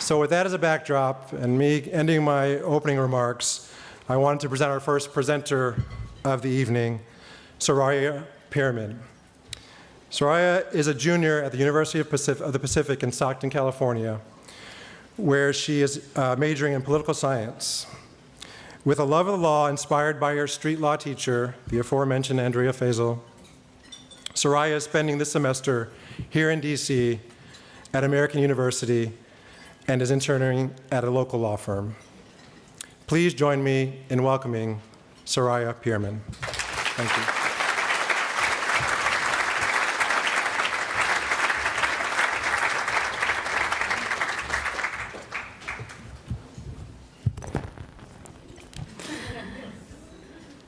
So with that as a backdrop and me ending my opening remarks, I wanted to present our first presenter of the evening, Soraya Pearman. Soraya is a junior at the University of the Pacific in Stockton, California, where she is majoring in political science. With a love of the law inspired by her street law teacher, the aforementioned Andrea Fazel, Soraya is spending this semester here in DC at American University and is interning at a local law firm. Please join me in welcoming Soraya Pearman. Thank you.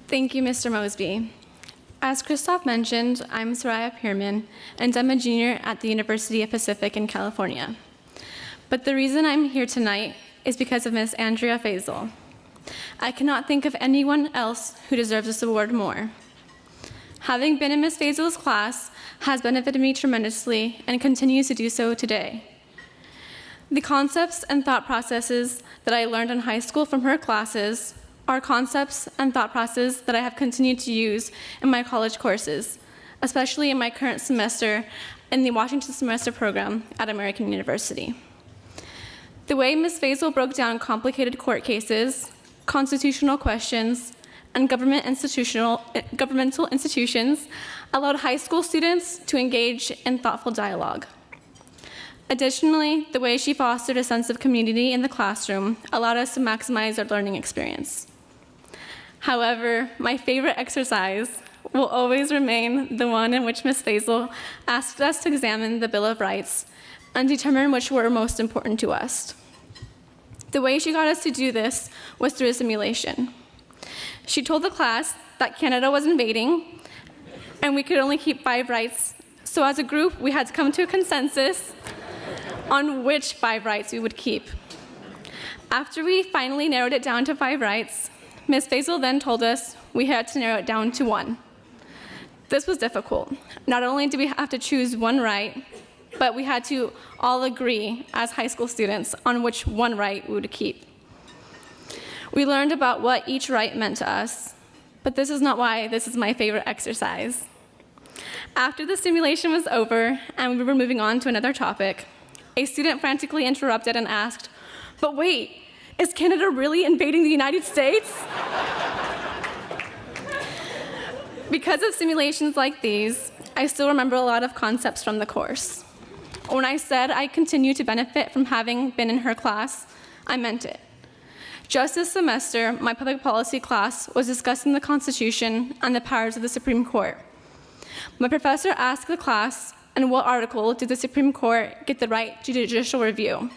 Thank you, Mr. Mosby. As Christoph mentioned, I'm Soraya Pearman, and I'm a junior at the University of Pacific in California. But the reason I'm here tonight is because of Ms. Andrea Fazel. I cannot think of anyone else who deserves this award more. Having been in Ms. Fazel's class has benefited me tremendously and continues to do so today. The concepts and thought processes that I learned in high school from her classes are concepts and thought processes that I have continued to use in my college courses, especially in my current semester in the Washington Semester Program at American University. The way Ms. Fazel broke down complicated court cases, constitutional questions, and governmental institutions allowed high school students to engage in thoughtful dialogue. Additionally, the way she fostered a sense of community in the classroom allowed us to maximize our learning experience. However, my favorite exercise will always remain the one in which Ms. Fazel asked us to examine the Bill of Rights and determine which were most important to us. The way she got us to do this was through a simulation. She told the class that Canada was invading and we could only keep 5 rights. So as a group, we had to come to a consensus on which 5 rights we would keep. After we finally narrowed it down to 5 rights, Ms. Fazel then told us we had to narrow it down to 1. This was difficult. Not only did we have to choose 1 right, but we had to all agree as high school students on which 1 right we would keep. We learned about what each right meant to us, but this is not why this is my favorite exercise. After the simulation was over and we were moving on to another topic, a student frantically interrupted and asked, "But wait, is Canada really invading the United States?" Because of simulations like these, I still remember a lot of concepts from the course. When I said I continue to benefit from having been in her class, I meant it. Just this semester, my public policy class was discussing the Constitution and the powers of the Supreme Court. My professor asked the class, in what article did the Supreme Court get the right to judicial review?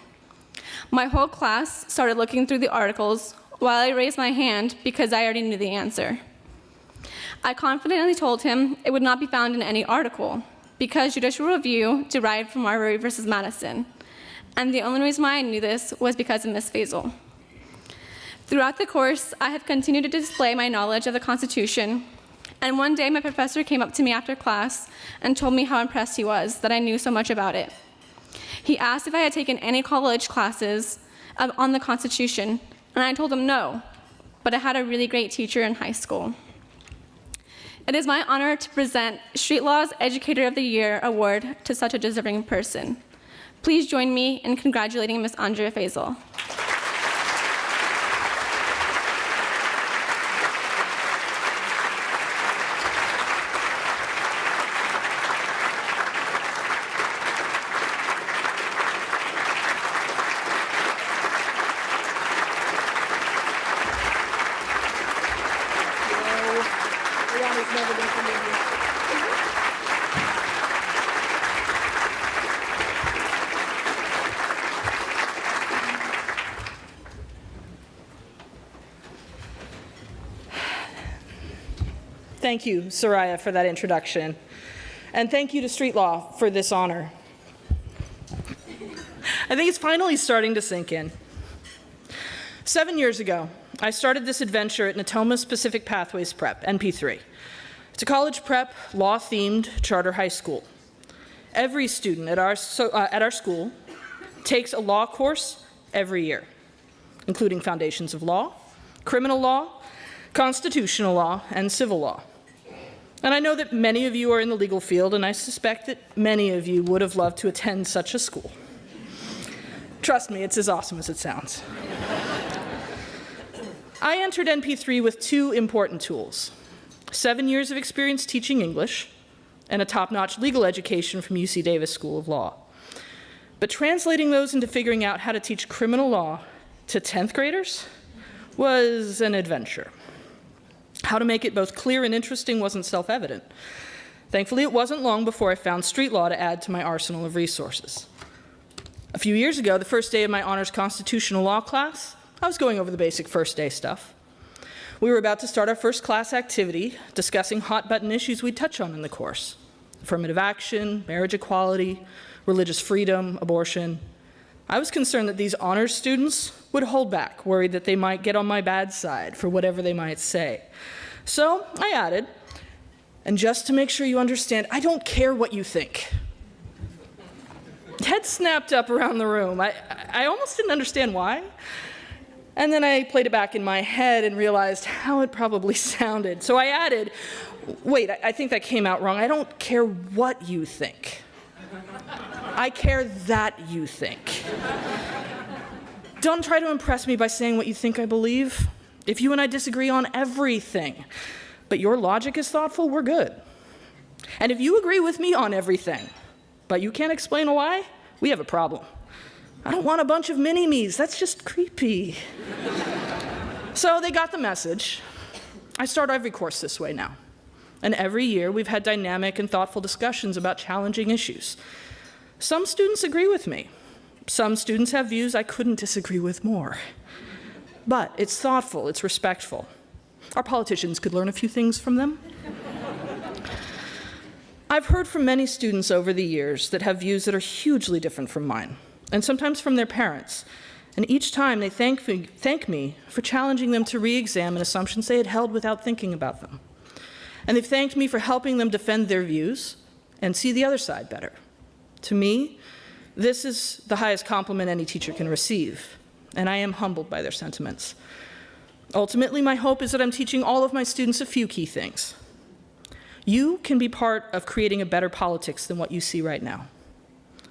My whole class started looking through the articles while I raised my hand because I already knew the answer. I confidently told him it would not be found in any article because judicial review derived from Marbury versus Madison, and the only reason why I knew this was because of Ms. Fazel. Throughout the course, I have continued to display my knowledge of the Constitution, and one day my professor came up to me after class and told me how impressed he was that I knew so much about it. He asked if I had taken any college classes on the Constitution, and I told him no, but I had a really great teacher in high school. It is my honor to present Street Law's Educator of the Year award to such a deserving person. Please join me in congratulating Ms. Andrea Fazel. Thank you, Soraya, for that introduction. And thank you to Street Law for this honor. I think it's finally starting to sink in. 7 years ago, I started this adventure at Natomas Pacific Pathways Prep, NP3. It's a college prep, law-themed charter high school. Every student at our school takes a law course every year, including foundations of law, criminal law, constitutional law, and civil law. And I know that many of you are in the legal field, and I suspect that many of you would have loved to attend such a school. Trust me, it's as awesome as it sounds. I entered NP3 with two important tools: 7 years of experience teaching English and a top-notch legal education from UC Davis School of Law. But translating those into figuring out how to teach criminal law to 10th graders was an adventure. How to make it both clear and interesting wasn't self-evident. Thankfully, it wasn't long before I found street law to add to my arsenal of resources. A few years ago, the first day of my honors constitutional law class, I was going over the basic first day stuff. We were about to start our first class activity, discussing hot-button issues we'd touch on in the course: affirmative action, marriage equality, religious freedom, abortion. I was concerned that these honors students would hold back, worried that they might get on my bad side for whatever they might say. So I added, and just to make sure you understand, I don't care what you think. Head snapped up around the room. I almost didn't understand why. And then I played it back in my head and realized how it probably sounded. So I added, wait, I think that came out wrong. I don't care what you think. I care that you think. Don't try to impress me by saying what you think I believe. If you and I disagree on everything, but your logic is thoughtful, we're good. And if you agree with me on everything, but you can't explain why, we have a problem. I don't want a bunch of mini-me's. That's just creepy. So they got the message. I start every course this way now. And every year, we've had dynamic and thoughtful discussions about challenging issues. Some students agree with me. Some students have views I couldn't disagree with more. But it's thoughtful, it's respectful. Our politicians could learn a few things from them. I've heard from many students over the years that have views that are hugely different from mine, and sometimes from their parents. And each time they thank me for challenging them to re-examine assumptions they had held without thinking about them. And they've thanked me for helping them defend their views and see the other side better. To me, this is the highest compliment any teacher can receive, and I am humbled by their sentiments. Ultimately, my hope is that I'm teaching all of my students a few key things. You can be part of creating a better politics than what you see right now.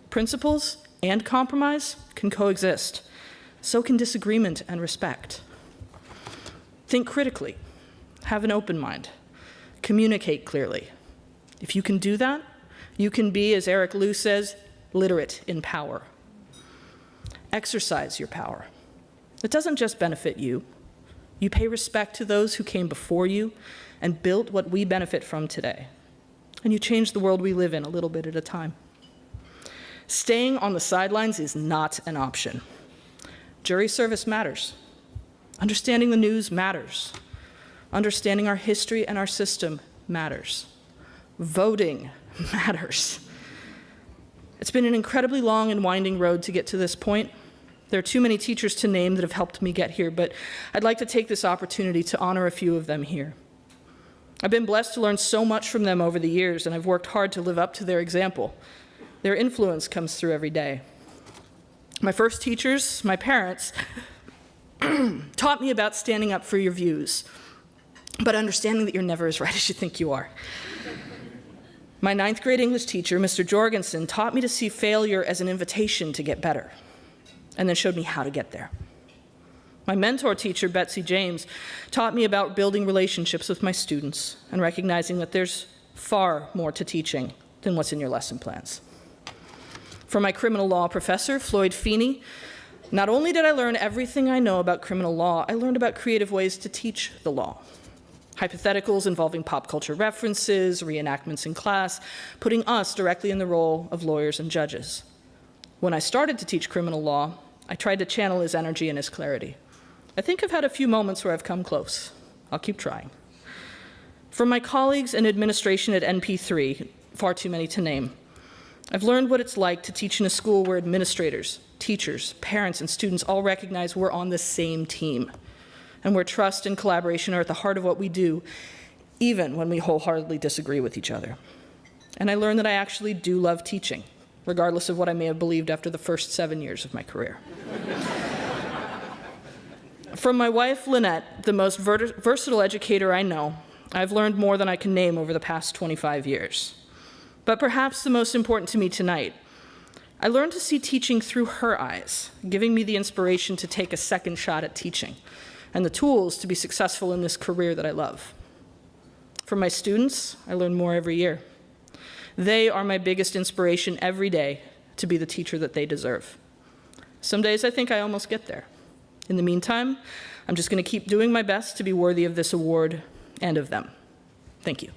Principles and compromise can coexist. So can disagreement and respect. Think critically. Have an open mind. Communicate clearly. If you can do that, you can be, as Eric Liu says, literate in power. Exercise your power. It doesn't just benefit you. You pay respect to those who came before you and built what we benefit from today. And you change the world we live in a little bit at a time. Staying on the sidelines is not an option. Jury service matters. Understanding the news matters. Understanding our history and our system matters. Voting matters. It's been an incredibly long and winding road to get to this point. There are too many teachers to name that have helped me get here, but I'd like to take this opportunity to honor a few of them here. I've been blessed to learn so much from them over the years, and I've worked hard to live up to their example. Their influence comes through every day. My first teachers, my parents, taught me about standing up for your views, but understanding that you're never as right as you think you are. My 9th grade English teacher, Mr. Jorgensen, taught me to see failure as an invitation to get better, and then showed me how to get there. My mentor teacher, Betsy James, taught me about building relationships with my students and recognizing that there's far more to teaching than what's in your lesson plans. From my criminal law professor, Floyd Feeney, not only did I learn everything I know about criminal law, I learned about creative ways to teach the law. Hypotheticals involving pop culture references, reenactments in class, putting us directly in the role of lawyers and judges. When I started to teach criminal law, I tried to channel his energy and his clarity. I think I've had a few moments where I've come close. I'll keep trying. From my colleagues in administration at NP3, far too many to name, I've learned what it's like to teach in a school where administrators, teachers, parents, and students all recognize we're on the same team, and where trust and collaboration are at the heart of what we do, even when we wholeheartedly disagree with each other. And I learned that I actually do love teaching, regardless of what I may have believed after the first 7 years of my career. From my wife, Lynette, the most versatile educator I know, I've learned more than I can name over the past 25 years. But perhaps the most important to me tonight, I learned to see teaching through her eyes, giving me the inspiration to take a second shot at teaching and the tools to be successful in this career that I love. From my students, I learn more every year. They are my biggest inspiration every day to be the teacher that they deserve. Some days I think I almost get there. In the meantime, I'm just going to keep doing my best to be worthy of this award and of them. Thank you.